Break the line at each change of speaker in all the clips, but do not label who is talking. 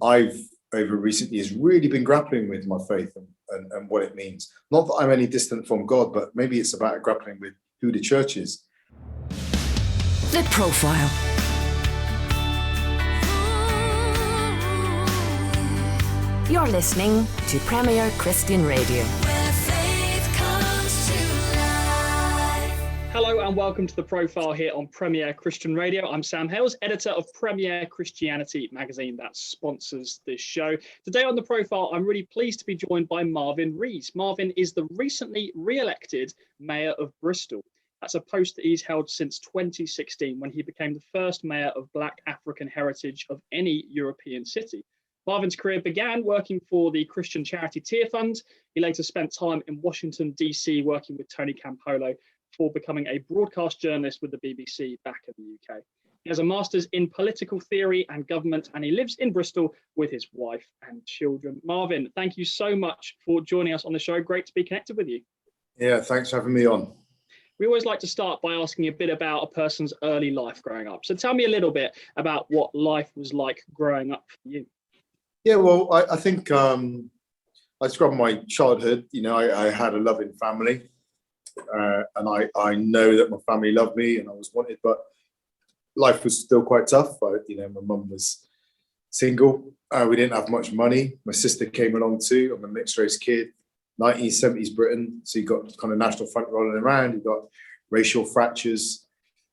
I've over recent years really been grappling with my faith and what it means. Not that I'm any distant from God, but maybe it's about grappling with who the church is.
The Profile. You're listening to Premier Christian Radio.
Hello and welcome to The Profile here on Premier Christian Radio. I'm Sam Hales, editor of Premier Christianity magazine that sponsors this show. Today on The Profile, I'm really pleased to be joined by Marvin Rees. Marvin is the recently re-elected Mayor of Bristol. That's a post that he's held since 2016 when he became the first mayor of Black African heritage of any European city. Marvin's career began working for the Christian charity Tear Fund. He later spent time in Washington, D.C. working with Tony Campolo before becoming a broadcast journalist with the BBC back in the UK. He has a master's in political theory and government, and he lives in Bristol with his wife and children. Marvin, thank you so much for joining us on the show. Great to be connected with you.
Yeah, thanks for having me on.
We always like to start by asking a bit about a person's early life growing up. So tell me a little bit about what life was like growing up for you.
Yeah, well, I think I describe my childhood. You know, I had a loving family, and I know that my family loved me and I was wanted, but life was still quite tough. My mum was single. We didn't have much money. My sister came along too. I'm a mixed race kid. 1970s Britain, so you got kind of National Front rolling around. You got racial fractures.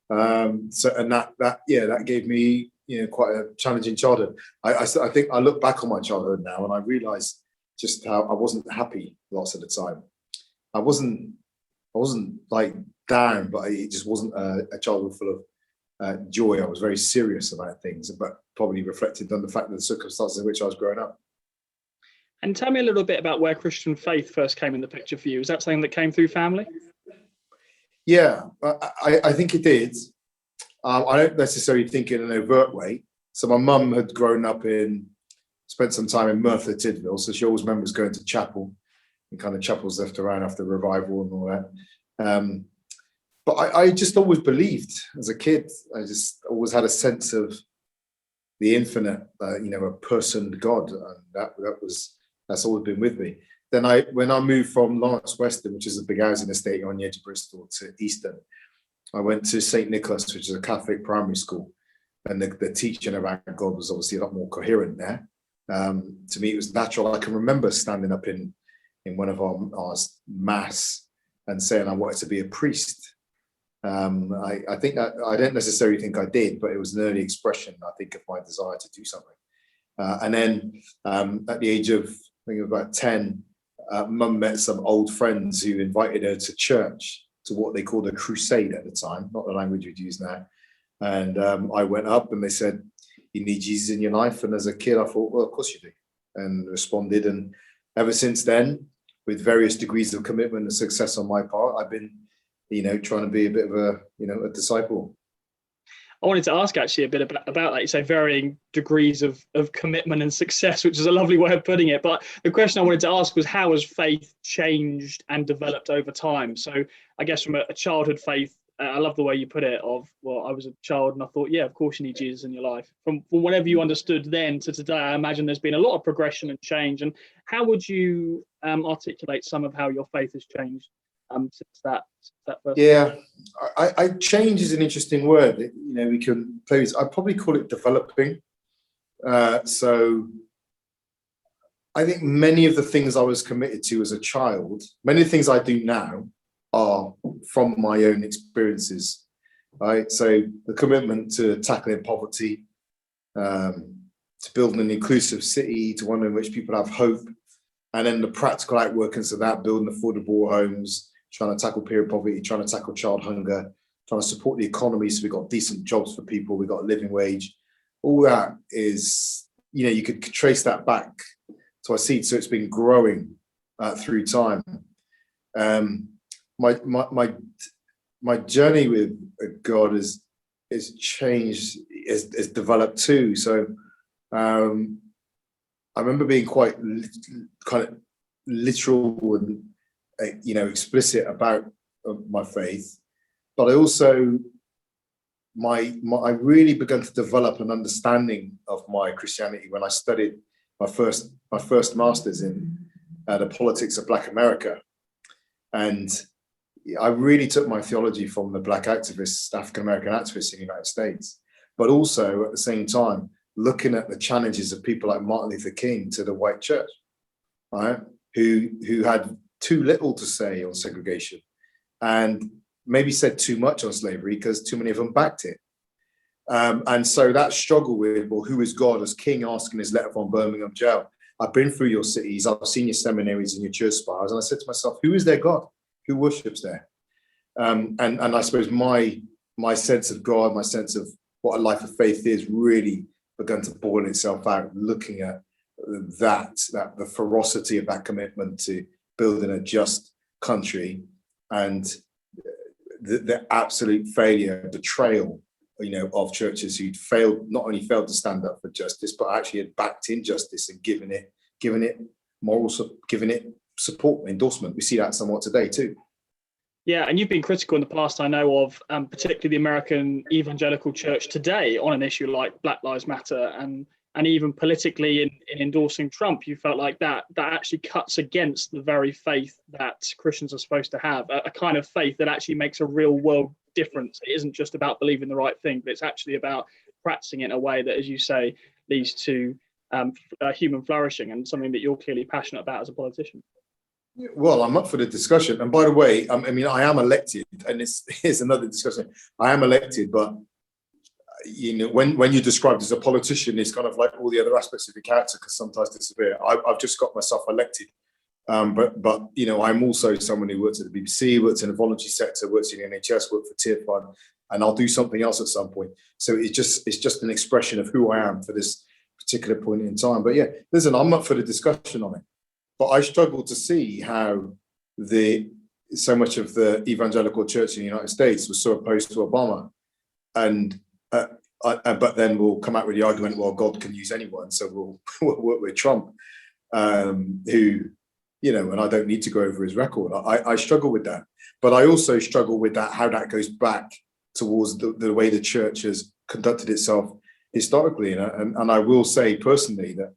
That gave me quite a challenging childhood. I think I look back on my childhood now and I realise just how I wasn't happy lots of the time. I wasn't like down, but it just wasn't a childhood full of joy. I was very serious about things, but probably reflected on the fact that the circumstances in which I was growing up.
And tell me a little bit about where Christian faith first came in the picture for you. Is that something that came through family?
Yeah, I think it did. I don't necessarily think in an overt way. So my mum had spent some time in Merthyr Tydfil, so she always remembers going to chapel and kind of chapels left around after revival and all that. But I just always believed as a kid. I just always had a sense of the infinite, a person, God, and that's always been with me. Then when I moved from Lawrence Weston, which is a big housing estate on the edge of Bristol, to Easton, I went to St. Nicholas, which is a Catholic primary school, and the teaching about God was obviously a lot more coherent there. To me, it was natural. I can remember standing up in one of our mass and saying I wanted to be a priest. I think that I don't necessarily think I did, but it was an early expression, I think, of my desire to do something. And then at the age of, I think, about 10, Mum met some old friends who invited her to church, to what they called a crusade at the time, not the language we'd use now. And I went up and they said, you need Jesus in your life. And as a kid, I thought, well, of course you do, and responded. And ever since then, with various degrees of commitment and success on my part, I've been, trying to be a bit of a disciple.
I wanted to ask actually a bit about that. You say varying degrees of commitment and success, which is a lovely way of putting it. But the question I wanted to ask was, how has faith changed and developed over time? So I guess from a childhood faith, I love the way you put it I was a child and I thought, yeah, of course you need Jesus in your life. From whatever you understood then to today, I imagine there's been a lot of progression and change. And how would you articulate some of how your faith has changed since that first?
Yeah, I change is an interesting word. We can play this. I'd probably call it developing. So I think many of the things I was committed to as a child, many of the things I do now are from my own experiences, right? So the commitment to tackling poverty, to building an inclusive city, to one in which people have hope, and then the practical outworkings of that, building affordable homes, trying to tackle period poverty, trying to tackle child hunger, trying to support the economy so we've got decent jobs for people, we've got a living wage. All that is, you could trace that back to our seed. So it's been growing through time. My journey with God is changed, is developed too. So I remember being quite kind of literal and explicit about my faith, but I also I really began to develop an understanding of my Christianity when I studied my first master's in the politics of Black America. And I really took my theology from the Black activists, African-American activists in the United States, but also at the same time, looking at the challenges of people like Martin Luther King to the white church, right? Who had too little to say on segregation and maybe said too much on slavery because too many of them backed it. And so that struggle with, well, who is God, as King asking his letter from Birmingham jail. I've been through your cities, I've seen your seminaries and your church spires, and I said to myself, who is their God? Who worships there? And I suppose my sense of God, my sense of what a life of faith is, really begun to boil itself out, looking at that the ferocity of that commitment to building a just country and the absolute failure, betrayal, of churches who'd not only failed to stand up for justice, but actually had backed injustice and given it support, endorsement. We see that somewhat today too.
Yeah, and you've been critical in the past, I know of, particularly the American evangelical church today on an issue like Black Lives Matter, and even politically in endorsing Trump. You felt like that actually cuts against the very faith that Christians are supposed to have, a kind of faith that actually makes a real world difference. It isn't just about believing the right thing, but it's actually about practicing it in a way that, as you say, leads to human flourishing, and something that you're clearly passionate about as a politician.
Well, I'm up for the discussion. And by the way, I am elected, and here's another discussion. I am elected, but when you're described as a politician, it's kind of like all the other aspects of your character can sometimes disappear. I've just got myself elected. But I'm also someone who works at the BBC, works in the voluntary sector, works in the NHS, works for Tier Fund, and I'll do something else at some point. So it's just an expression of who I am for this particular point in time. But yeah, listen, I'm up for the discussion on it. But I struggle to see how so much of the evangelical church in the United States was so opposed to Obama, and but then we'll come out with the argument, well, God can use anyone, so we'll work with Trump, who, and I don't need to go over his record. I struggle with that, but I also struggle with how that goes back towards the way the church has conducted itself historically, and I will say personally that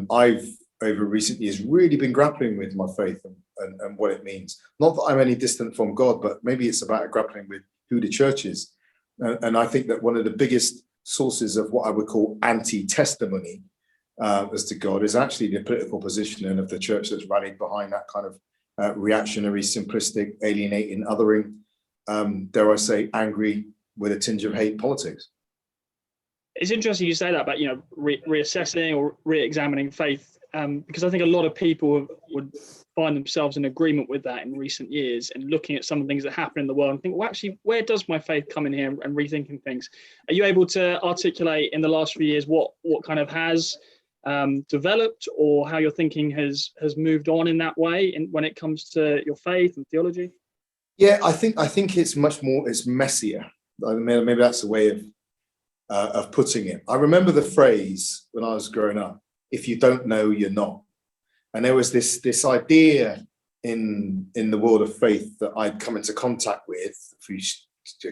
I've over recent years really been grappling with my faith and what it means. Not that I'm any distant from God, but maybe it's about grappling with who the church is. And I think that one of the biggest sources of what I would call anti-testimony as to God is actually the political positioning of the church that's rallied behind that kind of reactionary, simplistic, alienating, othering, dare I say, angry with a tinge of hate politics.
It's interesting you say that about, reassessing or re-examining faith, because I think a lot of people would find themselves in agreement with that in recent years, and looking at some of the things that happen in the world and think, well, actually, where does my faith come in here, and rethinking things. Are you able to articulate in the last few years what kind of has developed, or how your thinking has moved on in that way when it comes to your faith and theology?
Yeah, I think it's much more, it's messier. Maybe that's a way of putting it. I remember the phrase when I was growing up, if you don't know, you're not. And there was this idea in the world of faith that I'd come into contact with through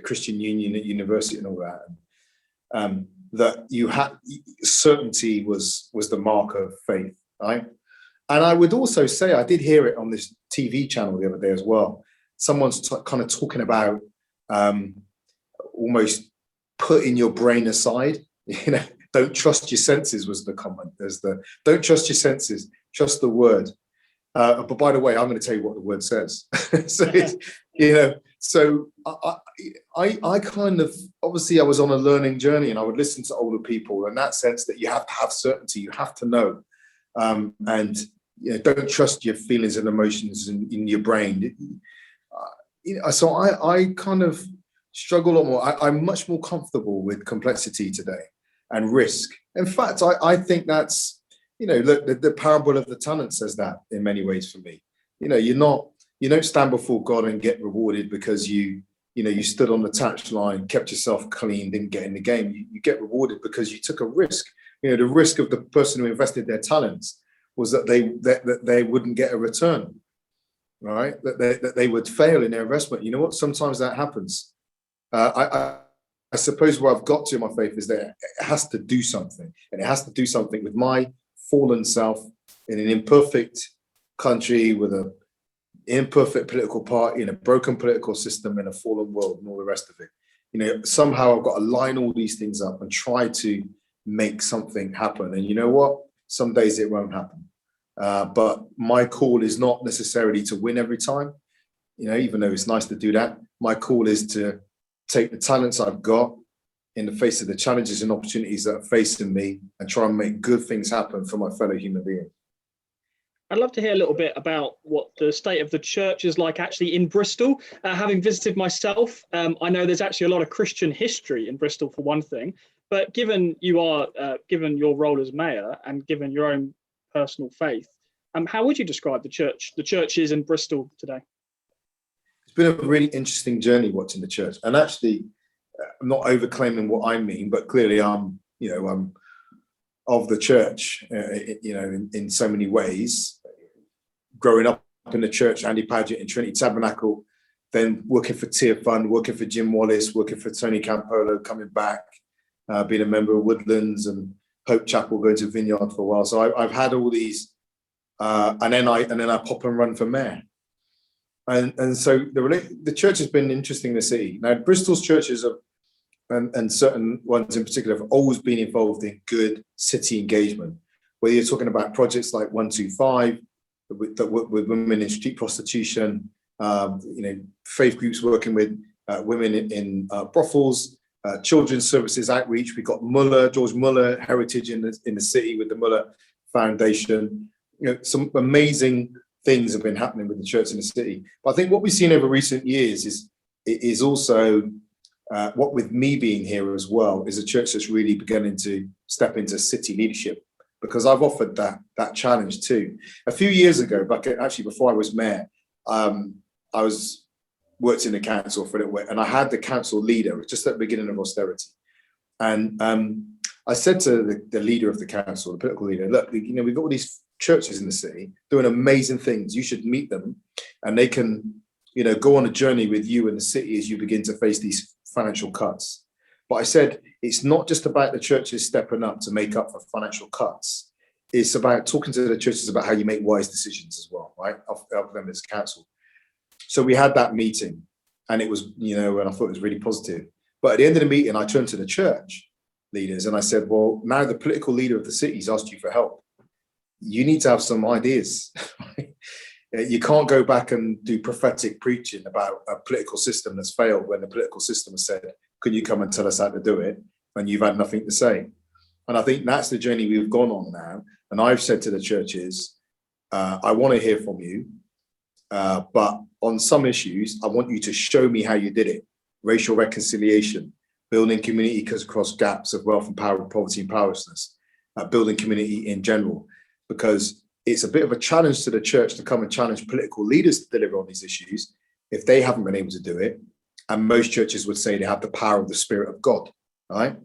Christian Union at university and all that, that you had certainty was the mark of faith, right? And I would also say, I did hear it on this TV channel the other day as well. Someone's kind of talking about almost putting your brain aside, don't trust your senses was the comment. Don't trust your senses, trust the word. But by the way, I'm going to tell you what the word says. So so I kind of, obviously I was on a learning journey, and I would listen to older people in that sense that you have to have certainty, you have to know, and don't trust your feelings and emotions in your brain. So I kind of struggle a lot more. I'm much more comfortable with complexity today and risk. In fact, I think that's, look, the parable of the talent says that in many ways for me. You don't stand before God and get rewarded because you stood on the touchline, kept yourself clean, didn't get in the game. You get rewarded because you took a risk. The risk of the person who invested their talents was that they wouldn't get a return, right? That they would fail in their investment. You know what? Sometimes that happens. I I suppose where I've got to in my faith is that it has to do something, and it has to do something with my fallen self in an imperfect country with an imperfect political party in a broken political system in a fallen world and all the rest of it. You know, somehow I've got to line all these things up and try to make something happen. And you know what? Some days it won't happen. But my call is not necessarily to win every time, you know, even though it's nice to do that. My call is to take the talents I've got in the face of the challenges and opportunities that are facing me and try and make good things happen for my fellow human beings.
I'd love to hear a little bit about what the state of the church is like actually in Bristol. Having visited myself, I know there's actually a lot of Christian history in Bristol for one thing, but given given your role as mayor and given your own personal faith, how would you describe the churches in Bristol today?
It's been a really interesting journey watching the church, and actually I'm not overclaiming what I mean, but clearly I'm of the church, in so many ways. Growing up in the church, Andy Paget in Trinity Tabernacle, then working for Tier Fund, working for Jim Wallace, working for Tony Campolo, coming back, being a member of Woodlands and Hope Chapel, going to Vineyard for a while. So I've had all these, and then I pop and run for mayor. And so the church has been interesting in the city. Now, Bristol's churches have, and certain ones in particular, have always been involved in good city engagement. Whether you're talking about projects like 125 that work with women in street prostitution, faith groups working with women in brothels, children's services outreach. We've got George Muller Heritage in the city with the Muller Foundation. Some amazing things have been happening with the church in the city. But I think what we've seen over recent years is also what with me being here as well, is a church that's really beginning to step into city leadership, because I've offered that challenge too. A few years ago, actually before I was mayor, I worked in the council for a little bit, and I had the council leader just at the beginning of austerity. And I said to the leader of the council, the political leader, look, we've got all these churches in the city doing amazing things. You should meet them, and they can, go on a journey with you in the city as you begin to face these financial cuts. But I said, it's not just about the churches stepping up to make up for financial cuts. It's about talking to the churches about how you make wise decisions as well, right? Of them as council. So we had that meeting, and it was, and I thought it was really positive. But at the end of the meeting, I turned to the church leaders and I said, well, now the political leader of the city's asked you for help. You need to have some ideas. You can't go back and do prophetic preaching about a political system that's failed when the political system has said, can you come and tell us how to do it? And you've had nothing to say. And I think that's the journey we've gone on now. And I've said to the churches, I want to hear from you. But on some issues, I want you to show me how you did it. Racial reconciliation, building community across gaps of wealth and power, poverty and powerlessness, building community in general. Because it's a bit of a challenge to the church to come and challenge political leaders to deliver on these issues if they haven't been able to do it. And most churches would say they have the power of the Spirit of God, right?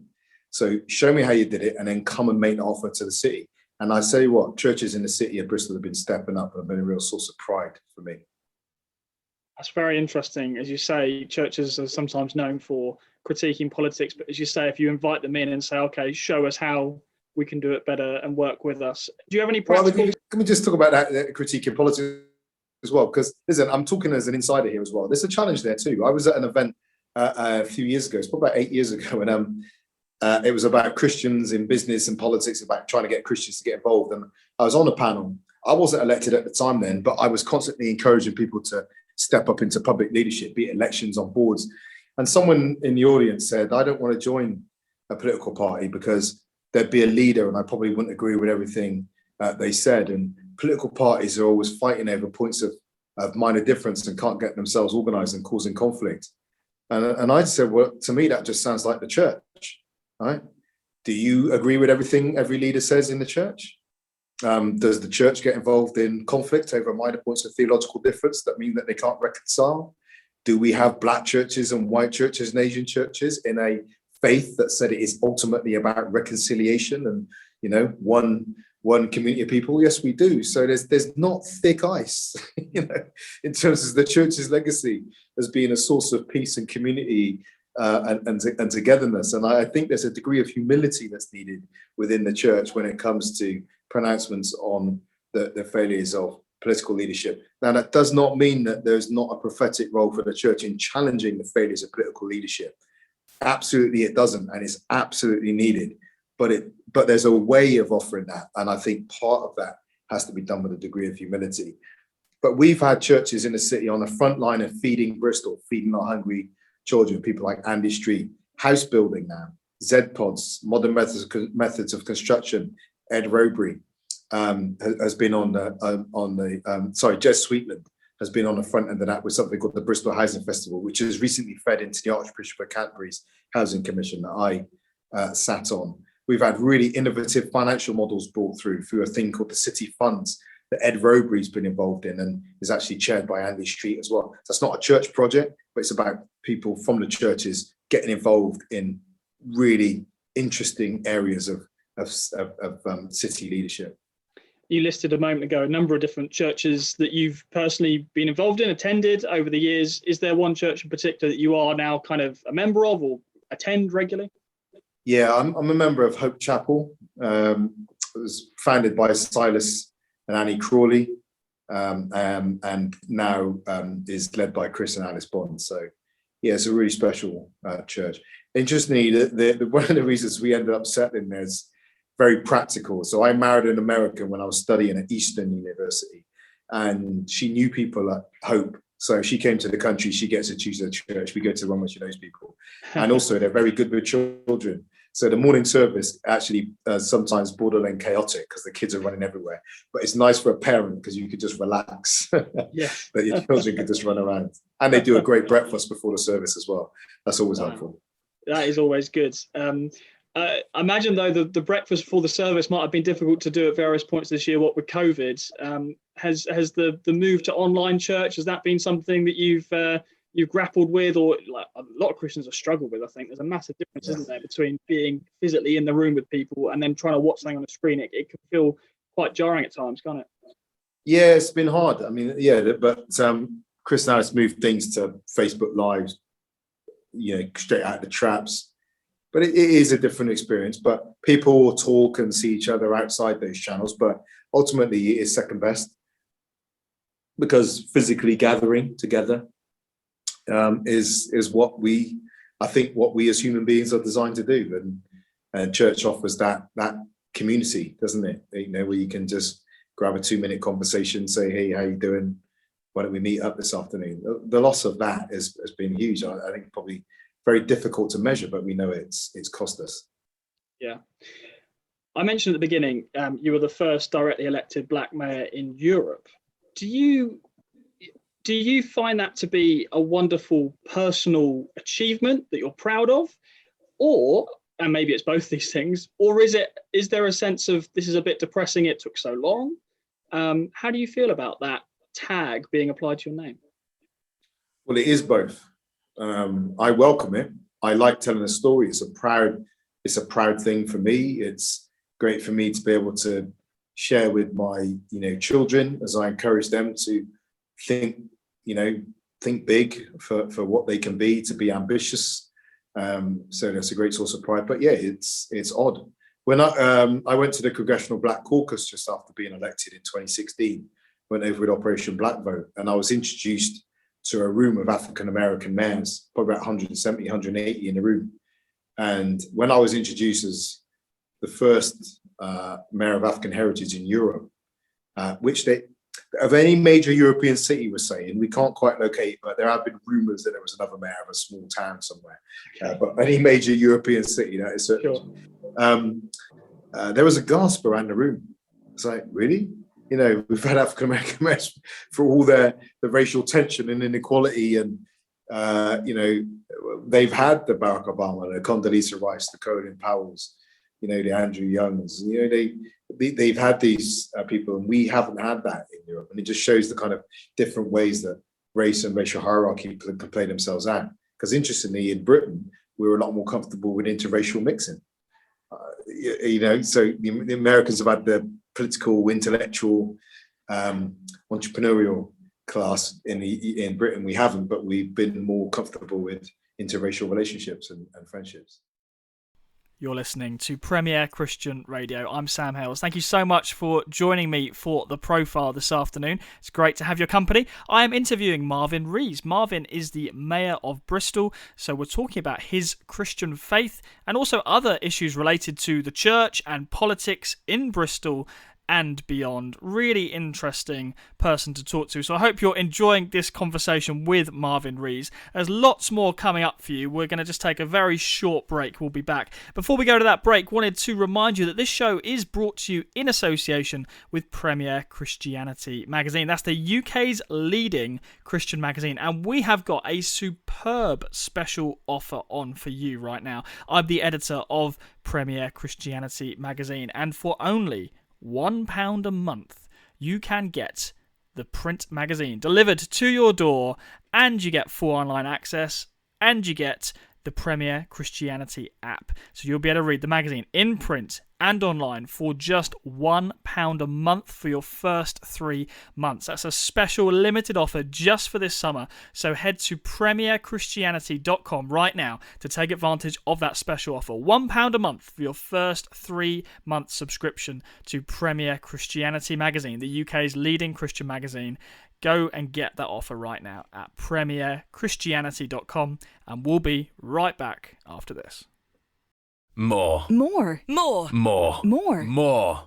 So show me how you did it, and then come and make an offer to the city. And I say what, churches in the city of Bristol have been stepping up and have been a real source of pride for me.
That's very interesting. As you say, churches are sometimes known for critiquing politics, but as you say, if you invite them in and say, okay, show us how we can do it better and work with us. Do you have any practical...
Well, can we just talk about that critique in politics as well? Because listen, I'm talking as an insider here as well. There's a challenge there too. I was at an event a few years ago, it's probably about 8 years ago, and it was about Christians in business and politics, about trying to get Christians to get involved. And I was on a panel. I wasn't elected at the time then, but I was constantly encouraging people to step up into public leadership, be it elections on boards. And someone in the audience said, I don't want to join a political party because there'd be a leader and I probably wouldn't agree with everything they said. And political parties are always fighting over points of minor difference and can't get themselves organised and causing conflict. And I said, well, to me, that just sounds like the church, right? Do you agree with everything every leader says in the church? Does the church get involved in conflict over minor points of theological difference that mean that they can't reconcile? Do we have black churches and white churches and Asian churches in a faith that said it is ultimately about reconciliation and, one community of people? Yes, we do. So there's not thick ice, in terms of the church's legacy as being a source of peace and community and togetherness. And I think there's a degree of humility that's needed within the church when it comes to pronouncements on the failures of political leadership. Now, that does not mean that there's not a prophetic role for the church in challenging the failures of political leadership. Absolutely, it doesn't, and it's absolutely needed. But there's a way of offering that, and I think part of that has to be done with a degree of humility. But we've had churches in the city on the front line of feeding Bristol, feeding our hungry children, people like Andy Street, house building now, Z-Pods, modern methods of construction. Ed Robury has been Jez Sweetland has been on the front end of that with something called the Bristol Housing Festival, which has recently fed into the Archbishop of Canterbury's Housing Commission that I sat on. We've had really innovative financial models brought through a thing called the City Funds that Ed Robury's been involved in and is actually chaired by Andy Street as well. That's not a church project, but it's about people from the churches getting involved in really interesting areas of city leadership.
You listed a moment ago a number of different churches that you've personally been involved in, attended over the years. Is there one church in particular that you are now kind of a member of or attend regularly?
Yeah, I'm a member of Hope Chapel. It was founded by Silas and Annie Crawley, and now is led by Chris and Alice Bond. So, yeah, it's a really special church. Interestingly, one of the reasons we ended up settling there is very practical. So I married an American when I was studying at Eastern University, and she knew people at Hope. So if she came to the country, she gets to choose her church. We go to the one where she knows people. And also they're very good with children. So the morning service actually sometimes borderline chaotic because the kids are running everywhere. But it's nice for a parent because you could just relax.
Yeah.
That your children could just run around. And they do a great breakfast before the service as well. That's always helpful.
That is always good. I imagine, though, the breakfast before the service might have been difficult to do at various points this year, what with COVID. Has the move to online church, has that been something that you've grappled with, or like a lot of Christians have struggled with? I think there's a massive difference, isn't there, between being physically in the room with people and then trying to watch something on the screen. It can feel quite jarring at times, can't it?
Yeah, it's been hard. I mean, yeah, but Chris and Alice moved things to Facebook Lives, straight out of the traps. But it is a different experience. But people will talk and see each other outside those channels. But ultimately, it is second best because physically gathering together is what we as human beings are designed to do. And church offers that community, doesn't it? Where you can just grab a 2-minute conversation, say, hey, how you doing? Why don't we meet up this afternoon? The loss of that has been huge. I think probably very difficult to measure, but we know it's cost us.
Yeah. I mentioned at the beginning, you were the first directly elected Black mayor in Europe. Do you find that to be a wonderful personal achievement that you're proud of, and maybe it's both these things, or is there a sense of this is a bit depressing, it took so long? How do you feel about that tag being applied to your name?
Well, it is both. I welcome it. I like telling a story. It's a proud thing for me. It's great for me to be able to share with my children as I encourage them to think big for what they can be, to be ambitious. So that's a great source of pride. But yeah, it's odd. When I went to the Congressional Black Caucus just after being elected in 2016, went over with Operation Black Vote, and I was introduced to a room of African-American mayors, probably about 170, 180 in the room. And when I was introduced as the first mayor of African heritage in Europe, which of any major European city was saying, we can't quite locate, but there have been rumors that there was another mayor of a small town somewhere. But any major European city, that is certain. Sure. There was a gasp around the room. It's like, really? We've had African-American mayors for all the racial tension and inequality, and they've had the Barack Obama, the Condoleezza Rice, the Colin Powells, the Andrew Youngs. They've had these people, and we haven't had that in Europe. And it just shows the kind of different ways that race and racial hierarchy can play themselves out. Because interestingly, in Britain, we were a lot more comfortable with interracial mixing. So the Americans have had the political, intellectual, entrepreneurial class in Britain. We haven't, but we've been more comfortable with interracial relationships and friendships.
You're listening to Premier Christian Radio. I'm Sam Hales. Thank you so much for joining me for The Profile this afternoon. It's great to have your company. I am interviewing Marvin Rees. Marvin is the Mayor of Bristol, so we're talking about his Christian faith and also other issues related to the church and politics in Bristol and beyond. Really interesting person to talk to. So I hope you're enjoying this conversation with Marvin Rees. There's lots more coming up for you. We're going to just take a very short break. We'll be back. Before we go to that break, wanted to remind you that this show is brought to you in association with Premier Christianity magazine. That's the UK's leading Christian magazine. And we have got a superb special offer on for you right now. I'm the editor of Premier Christianity magazine, and for only £1 a month, you can get the print magazine delivered to your door, and you get full online access, and you get the Premier Christianity app. So you'll be able to read the magazine in print and online for just £1 a month for your first 3 months. That's a special limited offer just for this summer. So head to premierchristianity.com right now to take advantage of that special offer. £1 a month for your first 3-month subscription to Premier Christianity magazine, the UK's leading Christian magazine. Go and get that offer right now at premierchristianity.com, and we'll be right back after this.
More.
More.
More.
More.
More. More.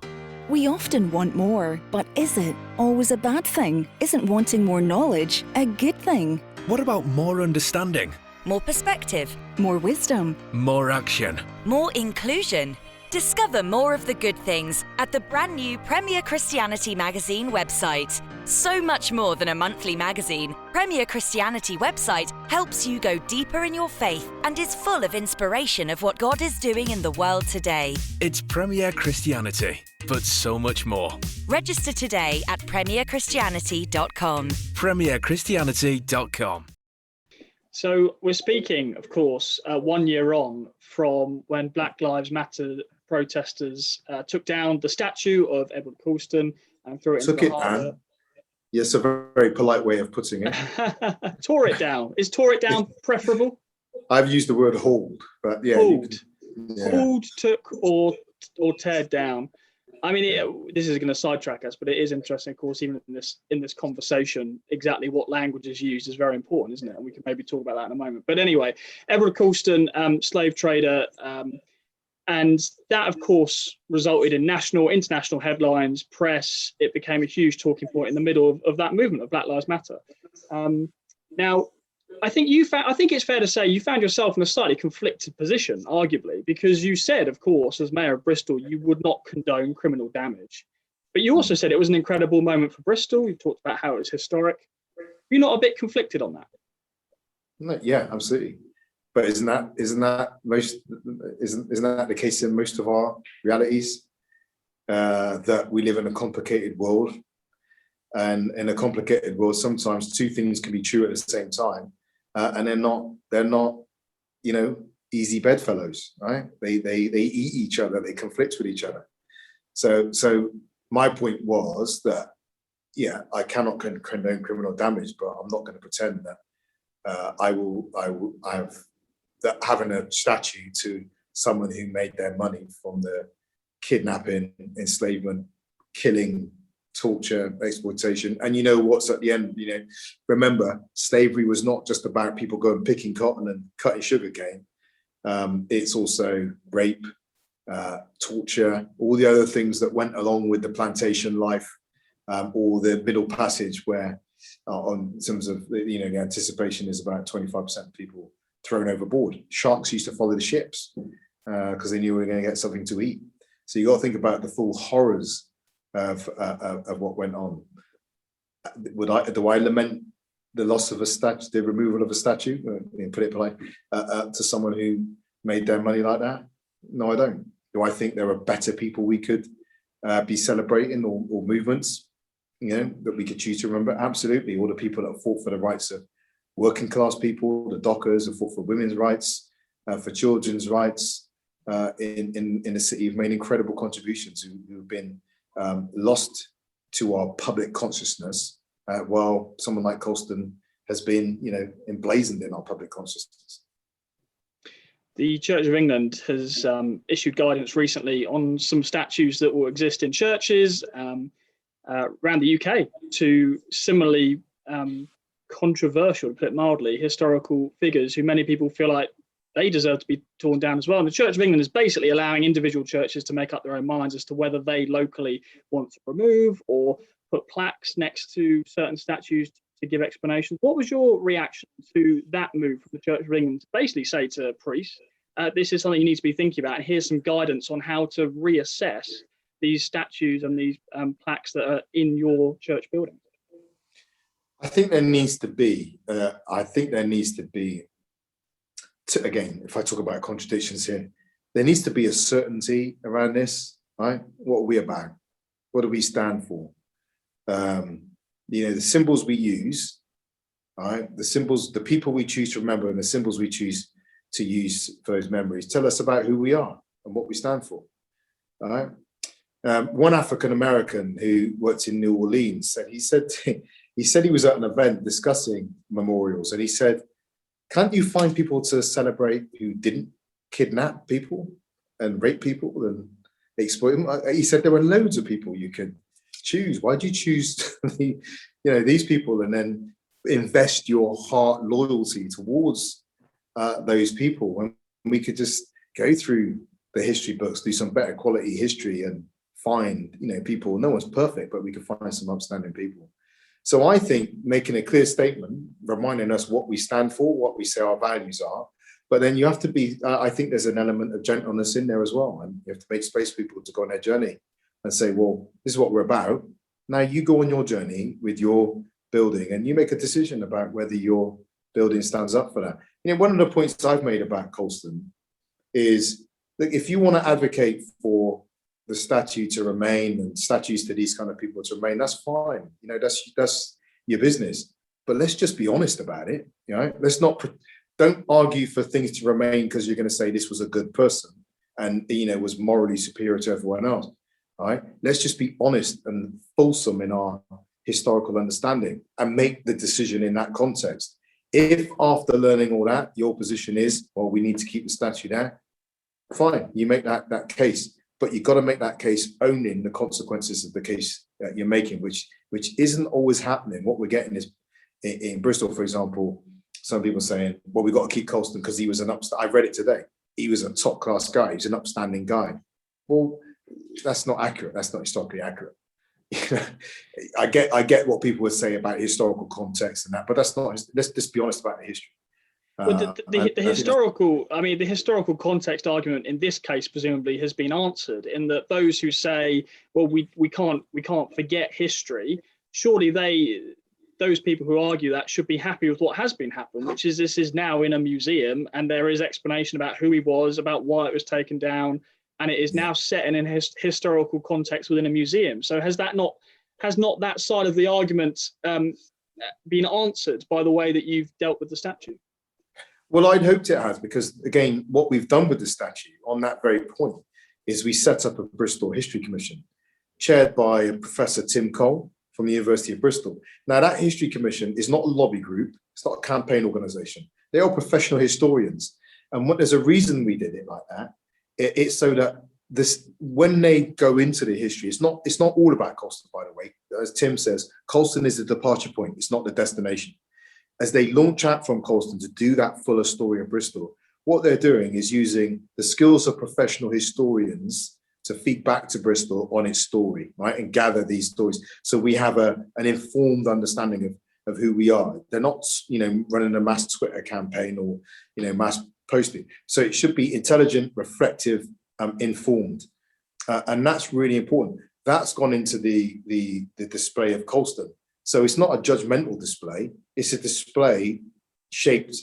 We often want more, but is it always a bad thing? Isn't wanting more knowledge a good thing?
What about more understanding?
More perspective.
More wisdom?
More action?
More inclusion. Discover more of the good things at the brand new Premier Christianity magazine website. So much more than a monthly magazine, Premier Christianity website helps you go deeper in your faith and is full of inspiration of what God is doing in the world today.
It's Premier Christianity, but so much more.
Register today at premierchristianity.com.
premierchristianity.com.
So we're speaking, of course, 1 year on from when Black Lives Matter protesters took down the statue of Edward Colston and threw it into the harbour.
Yes, a very polite way of putting it.
Tore it down. Is tore it down preferable?
I've used the word hauled, but yeah.
Hauled, took, or teared down. I mean, this is going to sidetrack us, but it is interesting, of course, even in this conversation, exactly what language is used is very important, isn't it? And we can maybe talk about that in a moment. But anyway, Edward Colston, slave trader, and that, of course, resulted in national, international headlines, press. It became a huge talking point in the middle of that movement of Black Lives Matter. Now, I think it's fair to say you found yourself in a slightly conflicted position, arguably, because you said, of course, as Mayor of Bristol, you would not condone criminal damage. But you also said it was an incredible moment for Bristol. You talked about how it was historic. You're not a bit conflicted on that?
No, yeah, absolutely. But isn't that the case in most of our realities? That we live in a complicated world, and in a complicated world, sometimes two things can be true at the same time, and they're not, easy bedfellows, right? They eat each other, they conflict with each other. So my point was that, yeah, I cannot condone criminal damage, but I'm not going to pretend that that having a statue to someone who made their money from the kidnapping, enslavement, killing, torture, exploitation. And you know what's at the end, remember, slavery was not just about people going picking cotton and cutting sugarcane. It's also rape, torture, all the other things that went along with the plantation life, or the Middle Passage, where in terms of, the anticipation is about 25% of people thrown overboard. Sharks used to follow the ships because they knew we were going to get something to eat. So you got to think about the full horrors of what went on. Do I lament the loss of a statue, the removal of a statue, put it polite, to someone who made their money like that? No, I don't. Do I think there are better people we could be celebrating, or movements, that we could choose to remember? Absolutely. All the people that fought for the rights of working class people, the dockers who fought for women's rights, for children's rights in the city, have made incredible contributions who've been lost to our public consciousness, while someone like Colston has been, emblazoned in our public consciousness.
The Church of England has issued guidance recently on some statues that will exist in churches around the UK to similarly controversial, to put it mildly, historical figures who many people feel like they deserve to be torn down as well. And the Church of England is basically allowing individual churches to make up their own minds as to whether they locally want to remove or put plaques next to certain statues to give explanations. What was your reaction to that move from the Church of England to basically say to priests, this is something you need to be thinking about, and here's some guidance on how to reassess these statues and these plaques that are in your church building?
I think there needs to be, again, if I talk about contradictions here, there needs to be a certainty around this, right? What are we about? What do we stand for? The symbols we use, right? The symbols, the people we choose to remember, and the symbols we choose to use for those memories tell us about who we are and what we stand for, all right? One African American who worked in New Orleans he said he was at an event discussing memorials, and he said, "Can't you find people to celebrate who didn't kidnap people and rape people and exploit them?" He said there were loads of people you could choose. Why do you choose these people and then invest your heart loyalty towards those people when we could just go through the history books, do some better quality history, and find people. No one's perfect, but we can find some upstanding people. So I think making a clear statement, reminding us what we stand for, what we say our values are, but then you have to be, I think there's an element of gentleness in there as well. And you have to make space for people to go on their journey and say, well, this is what we're about. Now you go on your journey with your building and you make a decision about whether your building stands up for that. One of the points I've made about Colston is that if you want to advocate for the statue to remain and statues to these kind of people to remain, that's fine. That's your business. But let's just be honest about it. Don't argue for things to remain because you're going to say this was a good person and was morally superior to everyone else. All right. Let's just be honest and fulsome in our historical understanding and make the decision in that context. If after learning all that, your position is, well, we need to keep the statue there, fine, you make that case. But you've got to make that case owning the consequences of the case that you're making, which isn't always happening. What we're getting is in Bristol, for example, some people saying, well, we've got to keep Colston because he was I read it today. He was a top class guy. He was an upstanding guy. Well, that's not accurate. That's not historically accurate. I get what people would say about historical context and that, but that's not, let's just be honest about the history.
But the historical context argument in this case presumably has been answered in that those who say, well, we can't forget history, surely those people who argue that should be happy with what has been happened, which is this is now in a museum and there is explanation about who he was, about why it was taken down, and it is now set in a historical context within a museum. So has not that side of the argument been answered by the way that you've dealt with the statue?
Well, I'd hoped it has, because again, what we've done with the statue on that very point is we set up a Bristol History Commission chaired by Professor Tim Cole from the University of Bristol. Now, that History Commission is not a lobby group. It's not a campaign organisation. They are professional historians. And there's a reason we did it like that. It's so that when they go into the history, it's not all about Colston, by the way. As Tim says, Colston is the departure point. It's not the destination. As they launch out from Colston to do that fuller story of Bristol, what they're doing is using the skills of professional historians to feed back to Bristol on its story, right, and gather these stories. So we have an informed understanding of who we are. They're not, running a mass Twitter campaign or, mass posting. So it should be intelligent, reflective, informed, and that's really important. That's gone into the display of Colston. So it's not a judgmental display. It's a display shaped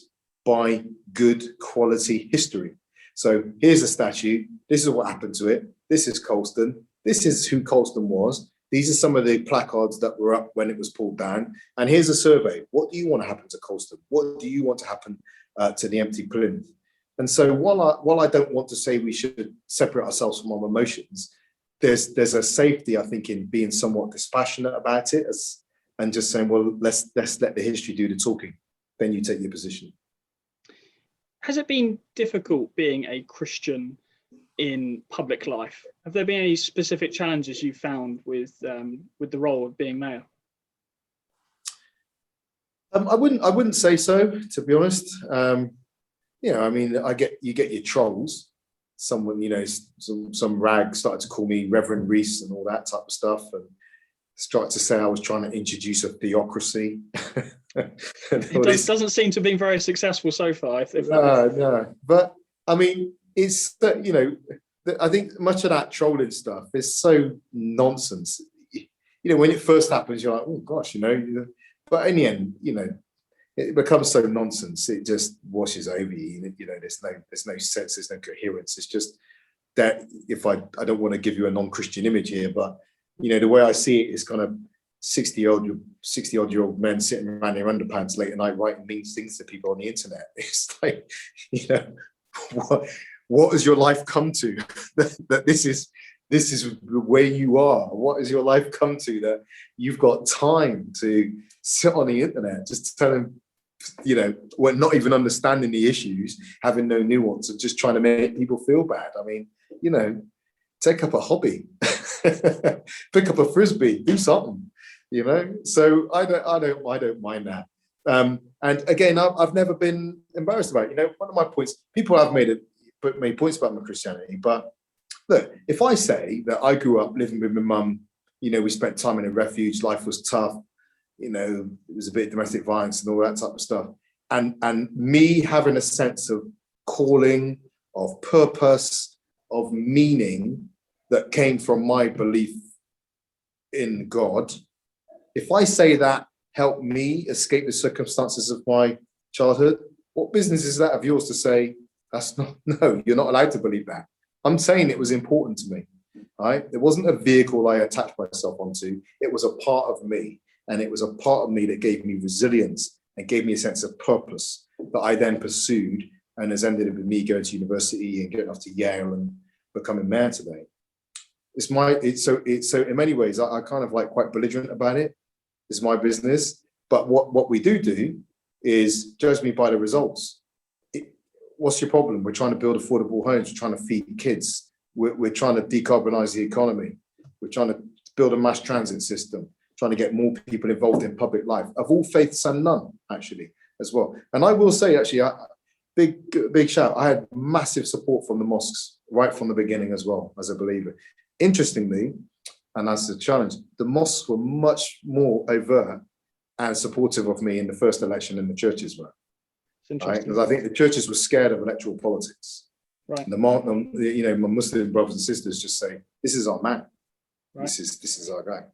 by good quality history. So here's a statue. This is what happened to it. This is Colston. This is who Colston was. These are some of the placards that were up when it was pulled down. And here's a survey. What do you want to happen to Colston? What do you want to happen to the empty plinth? And so while I don't want to say we should separate ourselves from our emotions, there's a safety, I think, in being somewhat dispassionate about it and just saying, well, let's let the history do the talking. Then you take your position.
Has it been difficult being a Christian in public life? Have there been any specific challenges you found with the role of being mayor?
I wouldn't say so, to be honest. I mean, you get your trolls. Someone, some rag started to call me Reverend Rees and all that type of stuff, and started to say I was trying to introduce a theocracy.
It doesn't seem to have been very successful so far.
No. But I mean, it's I think much of that trolling stuff is so nonsense. When it first happens, you're like, oh gosh, But in the end, it becomes so nonsense. It just washes over you. There's no sense. There's no coherence. It's just that I don't want to give you a non-Christian image here, but the way I see it is kind of 60-odd-year-old men sitting around their underpants late at night writing mean things to people on the internet. It's like, what has your life come to? that this is where you are. What has your life come to that you've got time to sit on the internet, just telling, we're not even understanding the issues, having no nuance, and just trying to make people feel bad. I mean, take up a hobby, pick up a frisbee, do something, So I don't mind that. And again, I've never been embarrassed about it. One of my points, people have made points about my Christianity, but look, if I say that I grew up living with my mum, we spent time in a refuge, life was tough, it was a bit of domestic violence and all that type of stuff, and me having a sense of calling, of purpose, of meaning that came from my belief in God, if I say that helped me escape the circumstances of my childhood, what business is that of yours to say, no, you're not allowed to believe that? I'm saying it was important to me, right? It wasn't a vehicle I attached myself onto. It was a part of me. And it was a part of me that gave me resilience and gave me a sense of purpose that I then pursued, and has ended up with me going to university and getting off to Yale and becoming mayor today. So in many ways, I kind of like quite belligerent about it. It's my business. But what we do is judge me by the results. What's your problem? We're trying to build affordable homes. We're trying to feed kids. We're trying to decarbonize the economy. We're trying to build a mass transit system, trying to get more people involved in public life, of all faiths and none, actually, as well. And I will say, actually, big shout, I had massive support from the mosques right from the beginning as well, as a believer. Interestingly, and that's the challenge, the mosques were much more overt and supportive of me in the first election than the churches were. Right? Because I think the churches were scared of electoral politics. Right. And my Muslim brothers and sisters just say, this is our man. Right. This is our guy.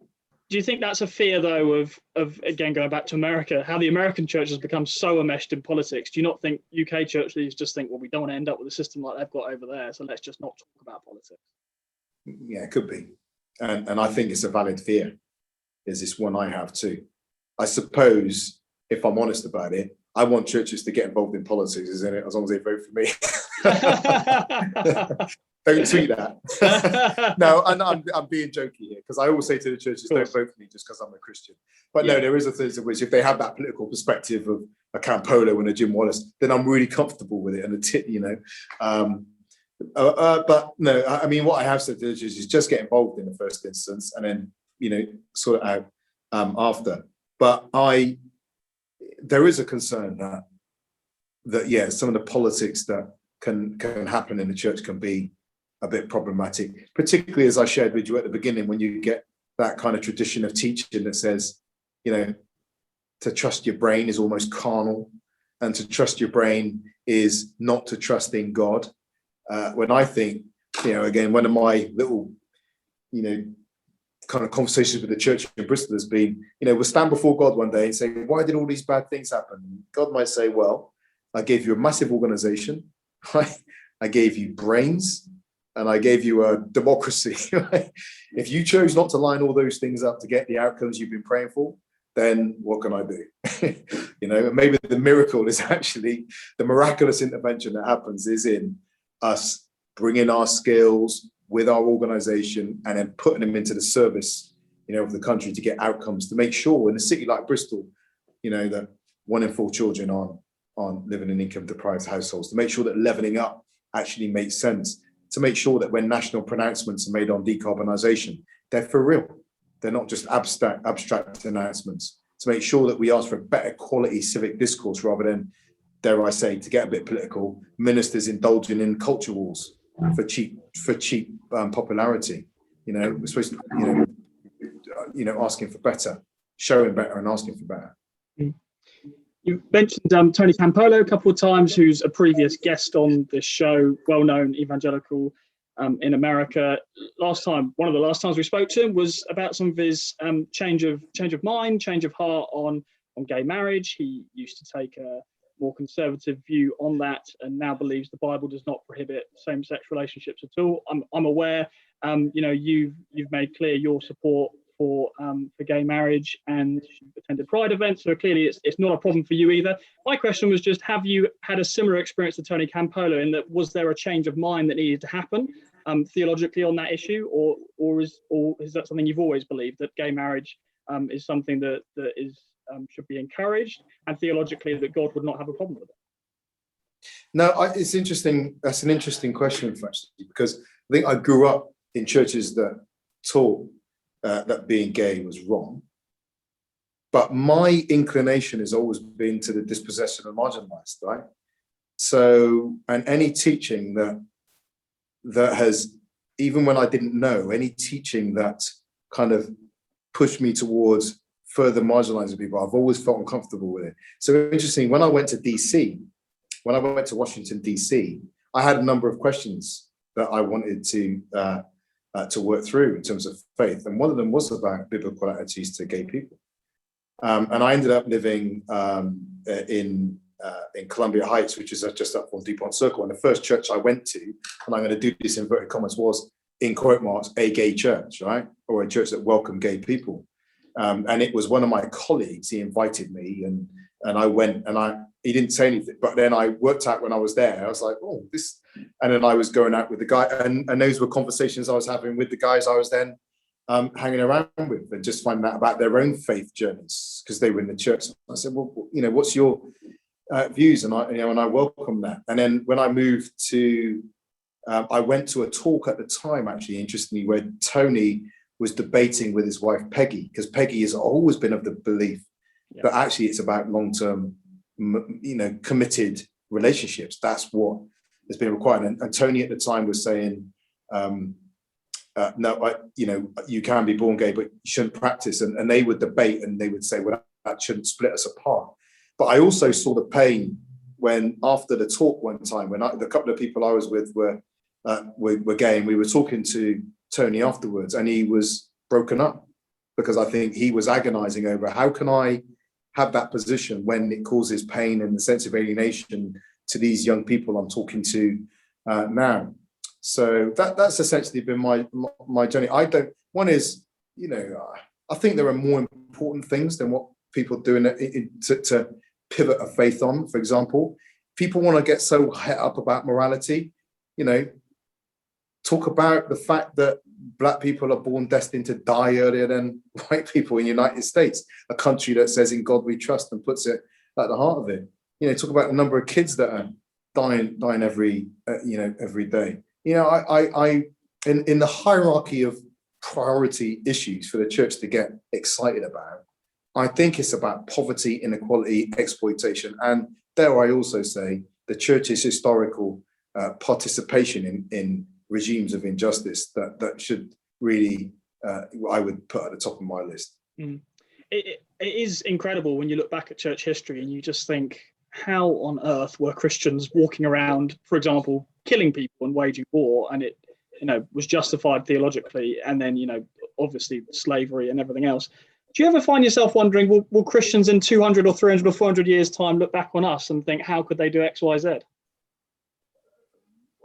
Do you think that's a fear, though, of again, going back to America, how the American church has become so enmeshed in politics? Do you not think UK church leaders just think, well, we don't want to end up with a system like they've got over there, so let's just not talk about politics?
Yeah, it could be. And I think it's a valid fear. Is this one I have too? I suppose, if I'm honest about it, I want churches to get involved in politics, isn't it? As long as they vote for me. Don't tweet that. No, I'm being jokey here, because I always say to the churches, don't vote for me just because I'm a Christian. But no, there is a sense of which, if they have that political perspective of a Campolo and a Jim Wallace, then I'm really comfortable with it. And but no, I mean, what I have said to the churches is just get involved in the first instance, and then sort it out after. But there is a concern that some of the politics that can happen in the church can be a bit problematic, particularly, as I shared with you at the beginning, when you get that kind of tradition of teaching that says, to trust your brain is almost carnal, and to trust your brain is not to trust in God. When I think, again, one of my little, kind of conversations with the church in Bristol has been, we'll stand before God one day and say, why did all these bad things happen? God might say, well, I gave you a massive organization, right? I gave you brains, and I gave you a democracy. Right? If you chose not to line all those things up to get the outcomes you've been praying for, then what can I do? Maybe the miracle is actually, the miraculous intervention that happens is in us bringing our skills with our organization and then putting them into the service, of the country to get outcomes, to make sure in a city like Bristol, that 1 in 4 children aren't living in income-deprived households, to make sure that levelling up actually makes sense, to make sure that when national pronouncements are made on decarbonisation, they're for real. They're not just abstract announcements, to make sure that we ask for a better quality civic discourse rather than, dare I say, to get a bit political, ministers indulging in culture wars for cheap popularity. We're supposed to, asking for better, showing better and asking for better.
You mentioned Tony Campolo a couple of times, who's a previous guest on this show, well-known evangelical in America. One of the last times we spoke to him was about some of his change of mind, change of heart on gay marriage. He used to take a more conservative view on that, and now believes the Bible does not prohibit same-sex relationships at all. I'm aware, you've made clear your support for gay marriage, and attended Pride events, so clearly it's not a problem for you either. My question was just, have you had a similar experience to Tony Campolo, in that was there a change of mind that needed to happen theologically on that issue, or is that something you've always believed, that gay marriage is something that is should be encouraged, and theologically that God would not have a problem with it?
No, it's interesting. That's an interesting question, actually, because I think I grew up in churches that taught that being gay was wrong. But my inclination has always been to the dispossessed and marginalized, right? So, and any teaching that has, even when I didn't know, any teaching that kind of pushed me towards further marginalizing people, I've always felt uncomfortable with it. So interesting, when I went to Washington, DC, I had a number of questions that I wanted to work through in terms of faith. And one of them was about biblical attitudes to gay people. And I ended up living in Columbia Heights, which is just up on DuPont Circle. And the first church I went to, and I'm going to do this in inverted commas, was, in quote marks, a gay church, right? Or a church that welcomed gay people. And it was one of my colleagues, he invited me, and I went, and he didn't say anything, but then I worked out when I was there, I was like, oh, this, and then I was going out with the guy, and those were conversations I was having with the guys I was then hanging around with, and just finding out about their own faith journeys, because they were in the church. I said, well, what's your views? And I welcome that. And then when I moved to, I went to a talk at the time, actually, interestingly, where Tony was debating with his wife, Peggy, because Peggy has always been of the belief that actually it's about long-term, committed relationships. That's what has been required. And Tony at the time was saying, no, you can be born gay, but you shouldn't practice. And they would debate, and they would say, well, that shouldn't split us apart. But I also saw the pain when, after the talk one time, when the couple of people I was with were gay, and we were talking to Tony afterwards, and he was broken up, because I think he was agonizing over, how can I have that position when it causes pain and the sense of alienation to these young people I'm talking to now. So that's essentially been my journey. One is, I think there are more important things than what people do to pivot a faith on. For example, people want to get so het up about morality, talk about the fact that Black people are born destined to die earlier than white people in the United States, a country that says in God we trust and puts it at the heart of it. Talk about the number of kids that are dying every day. In the hierarchy of priority issues for the church to get excited about, I think it's about poverty, inequality, exploitation, and dare I also say, the church's historical participation in regimes of injustice that should really, I would put at the top of my list.
It is incredible when you look back at church history and you just think, how on earth were Christians walking around, for example, killing people and waging war, and it was justified theologically, and then obviously slavery and everything else. Do you ever find yourself wondering, will Christians in 200 or 300 or 400 years time look back on us and think, how could they do X, Y, Z?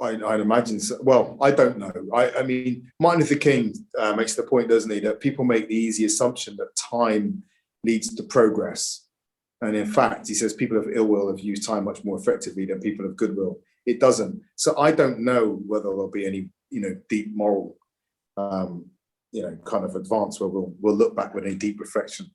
I'd imagine so. Well, I don't know. I mean, Martin Luther King makes the point, doesn't he, that people make the easy assumption that time leads to progress. And in fact, he says people of ill will have used time much more effectively than people of goodwill. It doesn't. So I don't know whether there'll be any, deep moral, kind of advance where we'll look back with any deep reflection.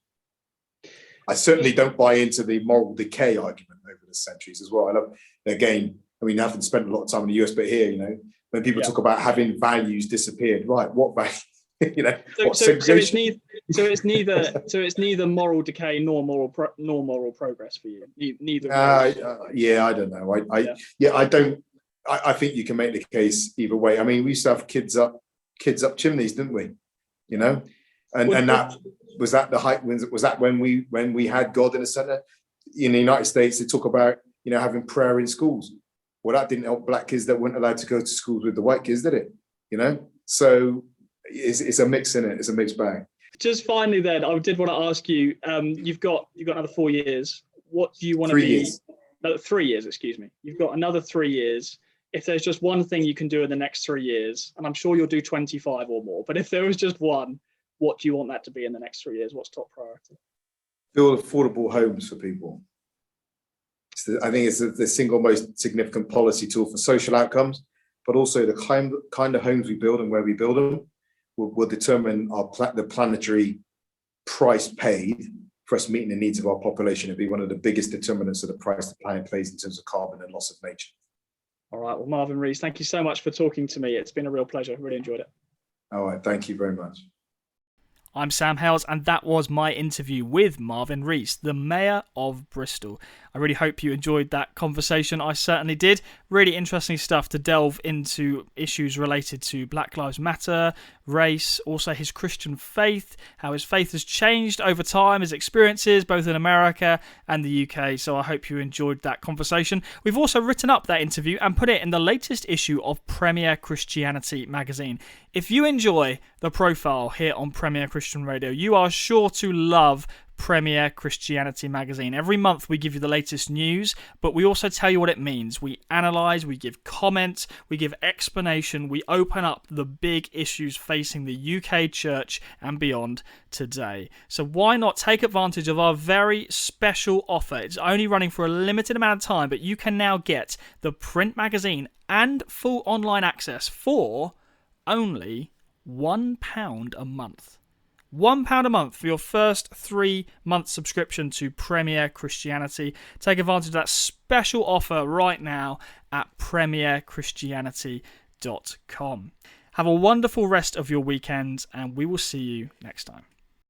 I certainly don't buy into the moral decay argument over the centuries as well. I love, again, I mean, I haven't spent a lot of time in the US, but here, you know, when people talk about having values disappeared, right? What value? You know,
so it's neither moral decay nor moral progress for you. Neither.
Yeah, I don't know. I think you can make the case either way. I mean, we used to have kids up chimneys, didn't we? You know, and that was that the height. Was that when we had God in the center? In the United States, they talk about, you know, having prayer in schools. Well, that didn't help black kids that weren't allowed to go to schools with the white kids, did it? You know, so it's a mix in it. It's a mixed bag.
Just finally, then, I did want to ask you. You've got another 4 years. What do you want to be?
3 years.
No, 3 years. Excuse me. You've got another 3 years. If there's just one thing you can do in the next 3 years, and I'm sure you'll do 25 or more, but if there was just one, what do you want that to be in the next 3 years? What's top priority?
Build affordable homes for people. I think it's the single most significant policy tool for social outcomes, but also the kind of homes we build and where we build them will determine the planetary price paid for us meeting the needs of our population. It'll be one of the biggest determinants of the price the planet pays in terms of carbon and loss of nature.
All right. Well, Marvin Rees, thank you so much for talking to me. It's been a real pleasure. Really enjoyed it.
All right. Thank you very much.
I'm Sam Hales, and that was my interview with Marvin Rees, the Mayor of Bristol. I really hope you enjoyed that conversation. I certainly did. Really interesting stuff to delve into issues related to Black Lives Matter, race, also his Christian faith, how his faith has changed over time, his experiences both in America and the UK. So I hope you enjoyed that conversation. We've also written up that interview and put it in the latest issue of Premier Christianity magazine. If you enjoy the profile here on Premier Christian Radio, you are sure to love Premier Christianity magazine. Every month we give you the latest news, but we also tell you what it means. We analyse, we give comments, we give explanation, we open up the big issues facing the UK church and beyond today. So why not take advantage of our very special offer? It's only running for a limited amount of time, but you can now get the print magazine and full online access for only £1 a month. £1 a month for your first 3 month subscription to Premier Christianity. Take advantage of that special offer right now at premierchristianity.com. Have a wonderful rest of your weekend, and we will see you next time.